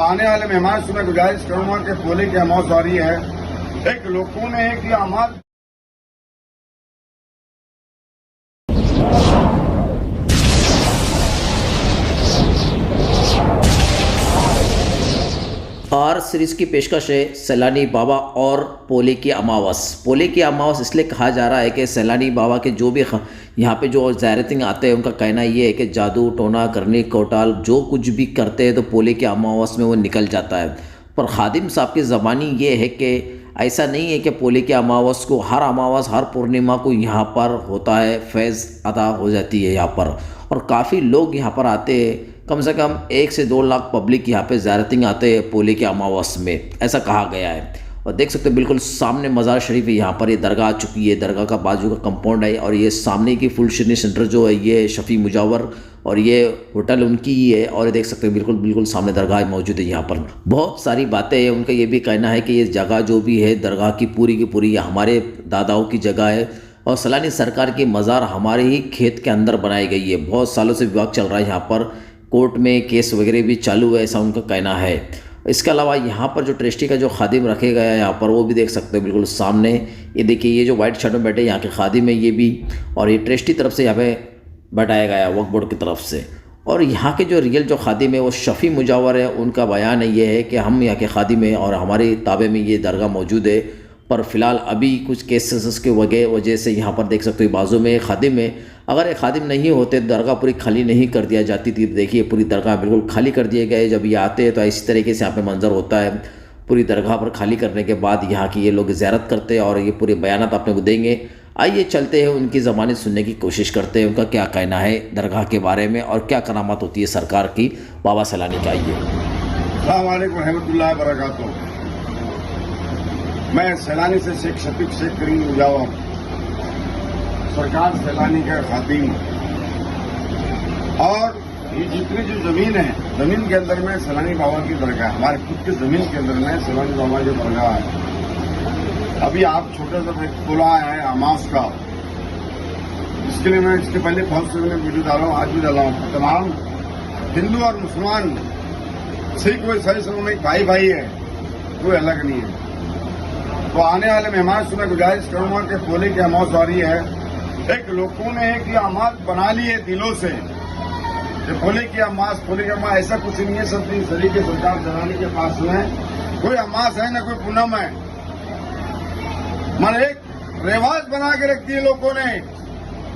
आने वाले मेहमान से मैं गुजारिश करूंगा कि पोले की अमावस आ रही है। एक लोगों ने एक अमावस आर सीरीज़ की पेशकश है सैलानी बाबा और पोले की अमावस। पोले की अमावस इसलिए कहा जा रहा है कि सैलानी बाबा के जो भी यहाँ पे जो ज़ायरीन आते हैं उनका कहना ये है कि जादू टोना करनी कोटाल जो कुछ भी करते हैं तो पोले की अमावस में वो निकल जाता है। पर खादिम साहब की ज़बानी ये है कि ऐसा नहीं है कि पोले की अमावस को हर अमावस हर पूर्णिमा को यहाँ पर होता है, फैज़ अदा हो जाती है यहाँ पर और काफ़ी लोग यहाँ पर आते हैं। कम से कम 1 से 2 लाख पब्लिक यहाँ पे ज़ियारतिंग आते हैं पोले की अमावस में, ऐसा कहा गया है। और देख सकते हो बिल्कुल सामने मज़ार शरीफ है, यहाँ पर ये दरगाह आ चुकी है, दरगाह का बाजू का कंपाउंड है और ये सामने की फुल शिरनी सेंटर जो है ये शफ़ी मुजावर और ये होटल उनकी ही है। और ये देख सकते हो बिल्कुल सामने दरगाह मौजूद है। यहाँ पर बहुत सारी बातें हैं। उनका ये भी कहना है कि ये जगह जो भी है दरगाह की पूरी हमारे दादाओं की जगह है और सैलानी सरकार की मज़ार हमारे ही खेत के अंदर बनाई गई है। बहुत सालों से विवाद चल रहा है, यहाँ पर कोर्ट में केस वगैरह भी चालू है, ऐसा उनका कहना है। इसके अलावा यहाँ पर जो ट्रस्टी का जो खादिम रखे गया है यहाँ पर वो भी देख सकते हो बिल्कुल सामने। ये देखिए ये जो वाइट शर्ट में बैठे यहाँ के खादिम है ये भी, और ये ट्रस्टी तरफ से यहाँ पे बैठाया गया है वक्फ बोर्ड की तरफ से। और यहाँ के जो रियल जो खादिम है वो शफ़ी मुजावर है। उनका बयान ये है कि हम यहाँ के खादिम हैं और हमारे ताबे में ये दरगाह मौजूद है, पर फ़िलहाल अभी कुछ केसेस के वजह से यहाँ पर देख सकते हो बाजू में खादिम है। अगर ये खादिम नहीं होते दरगाह पूरी खाली नहीं कर दिया जाती थी। देखिए पूरी दरगाह बिल्कुल खाली कर दिए गए। जब ये आते हैं तो इसी तरीके से यहाँ पे मंजर होता है। पूरी दरगाह पर खाली करने के बाद यहाँ की ये लोग ज़ियारत करते हैं और ये पूरे बयानात आपने को देंगे। आइए चलते हैं उनकी ज़बानी सुनने की कोशिश करते हैं, उनका क्या कहना है दरगाह के बारे में और क्या करामात होती है सरकार की बाबा सैलानी का। आइए। अस्सलाम वालेकुम रहमतुल्लाहि व बरकातुहू। मैं सैलानी से शेख शफीक शेख करीम मुजावर, सरकार सैलानी का खादिम। और ये जितनी जो ज़मीन है, ज़मीन के अंदर में सैलानी बाबा की दरगाह, हमारे खुद की ज़मीन के अंदर में सैलानी बाबा की दरगाह है। अभी आप छोटा सा एक पुला है अमावस का, इसके लिए मैं इसके पहले बहुत से वीडियो डाला हूँ, आज भी डाला हूँ। तमाम हिंदू और मुसलमान, सिख व ईसाई सब में भाई है, कोई अलग नहीं है। तो आने वाले मेहमान से मैं गुजारिश करूंगा कि पोले की अमावस आ रही है। एक लोगों ने एक अमावस बना ली है दिलों से कि पोले की अमावस ऐसा कुछ नहीं है। सब तरीके सरकार चलाने के पास में कोई अमावस है ना कोई पूनम है, मन एक रिवाज बना के रख दिए लोगों ने।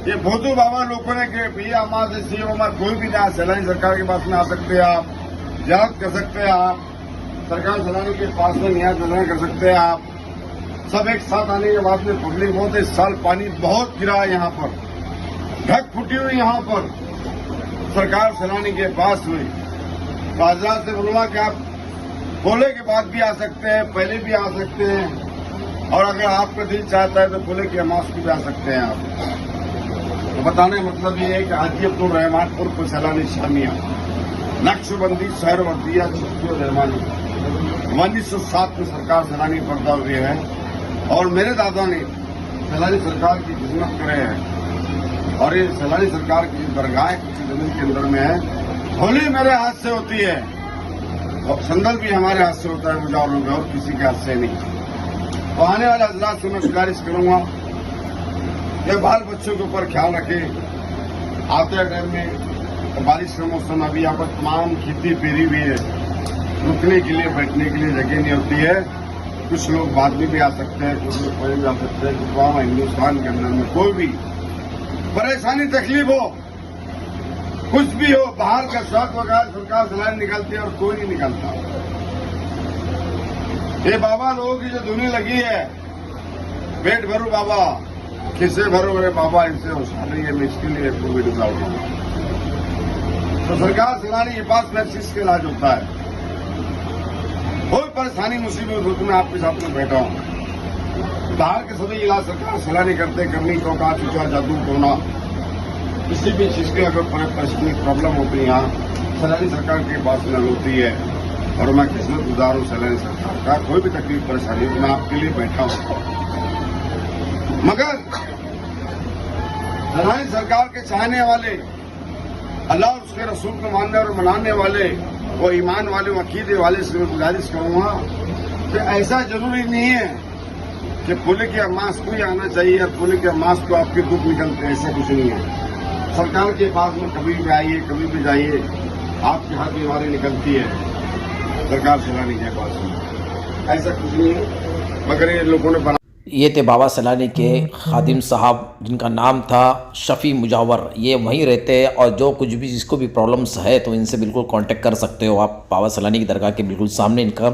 ये भोदू बाबा लोगों ने कि ये अमावस ऐसी अमावस कोई भी ना, सैलानी सरकार के पास में आ सकते हैं आप, ज़ियारत कर सकते हैं आप, सरकार सैलानी के पास में नियाज वगैरह कर सकते हैं आप। सब एक साथ आने के बाद में पब्लिक बहुत, इस साल पानी बहुत गिरा है यहाँ पर, ढक फूटी हुई यहाँ पर सरकार सैलानी के पास हुई। तो हज़रात से बोलूंगा कि आप पोले के बाद भी आ सकते हैं, पहले भी आ सकते हैं, और अगर आपका दिल चाहता है तो पोले की अमावस भी आ सकते हैं आप। तो बताने का मतलब ये है कि हाजी अब्दुल रहमान उर्फ सैलानी शामिया, नक्शबंदी शहर वर्दिया छुट्टी रहमानी 1907 में सरकार सैलानी पर्दा हुई है। और मेरे दादा ने सैलानी सरकार की खिदमत करे हैं और ये सैलानी सरकार की दरगाह किसी जमीन के अंदर में है। होली मेरे हाथ से होती है और संदल भी हमारे हाथ से होता है मुजावरों में, और किसी के हाथ से नहीं। तो आने वाले हजरात से मैं गुजारिश करूंगा कि बाल बच्चों के ऊपर ख्याल रखें। आते टाइम में तो बारिश का मौसम, अभी यहाँ पर तमाम खेती फेरी भी है, रुकने के लिए बैठने के लिए जगह नहीं होती है। कुछ लोग बाद में भी आ सकते हैं, कुछ लोग पहले भी आ सकते हैं। कुछ हिंदुस्तान के अंदर में कोई भी परेशानी तकलीफ हो, कुछ भी हो, बाहर का शौक वगैरह सरकार सैलानी निकालती है और कोई नहीं निकालता। ये बाबा लोगों की जो धुनी लगी है, पेट भरो बाबा, खिस्से भरो मेरे बाबा, इनसे होशियार नहीं है। मैं इसके लिए पूरी डिजाइन तो सरकार सैलानी के पास में चीज का इलाज होता है। कोई परेशानी मुसीबत हो तो मैं आपके साथ में बैठा हूं। बाहर के सभी इलाज सरकार सैलानी करते, करनी टोका चुचा जादू टोना, किसी भी चीज की अगर परेशानी प्रॉब्लम होती है यहाँ सैलानी सरकार के पास में होती है। और मैं किस्मत गुजार हूँ सैलानी सरकार का। कोई भी तकलीफ परेशानी हो मैं आपके लिए बैठा हूँ। मगर सैलानी सरकार के चाहने वाले, अल्लाह और उसके रसूल को मानने और मनाने वाले और ईमान वाले अकीदे वाले से मैं गुजारिश करूंगा कि ऐसा जरूरी नहीं है कि पुलिस के अमास को ही आना चाहिए और पुलिस के अमास को आपके दुख निकलते हैं, ऐसा कुछ नहीं है। सरकार के पास में कभी भी आइए, कभी भी जाइए, आपकी हर बीमारी निकलती है सरकार सैलानी के पास में, ऐसा कुछ नहीं है। मगर ये लोगों ने बना ये थे बाबा सैलानी के खादिम साहब जिनका नाम था शफ़ी मुजावर। ये वहीं रहते हैं और जो कुछ भी जिसको भी प्रॉब्लम्स है तो इनसे बिल्कुल कांटेक्ट कर सकते हो आप। बाबा सैलानी की दरगाह के बिल्कुल सामने इनका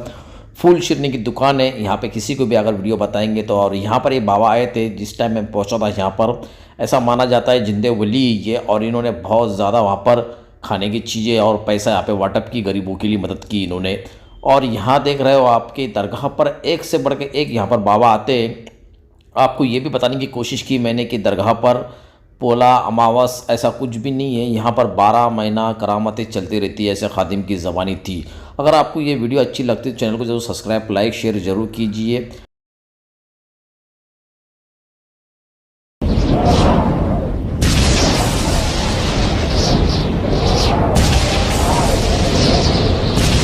फूल शिरने की दुकान है। यहाँ पे किसी को भी अगर वीडियो बताएंगे तो। और यहाँ पर ये बाबा आए थे जिस टाइम मैं पहुँचा था यहाँ पर, ऐसा माना जाता है जिंदे वली ये, और इन्होंने बहुत ज़्यादा वहाँ पर खाने की चीज़ें और पैसा यहाँ पे वाटअप की, गरीबों के लिए मदद की इन्होंने। और यहाँ देख रहे हो आपके दरगाह पर एक से बढ़ के एक यहाँ पर बाबा आते हैं। आपको ये भी बताने की कोशिश की मैंने कि दरगाह पर पोला अमावस ऐसा कुछ भी नहीं है, यहाँ पर 12 महीना करामतें चलती रहती है, ऐसे खादिम की ज़बानी थी। अगर आपको ये वीडियो अच्छी लगती है तो चैनल को जरूर सब्सक्राइब, लाइक, शेयर ज़रूर कीजिए।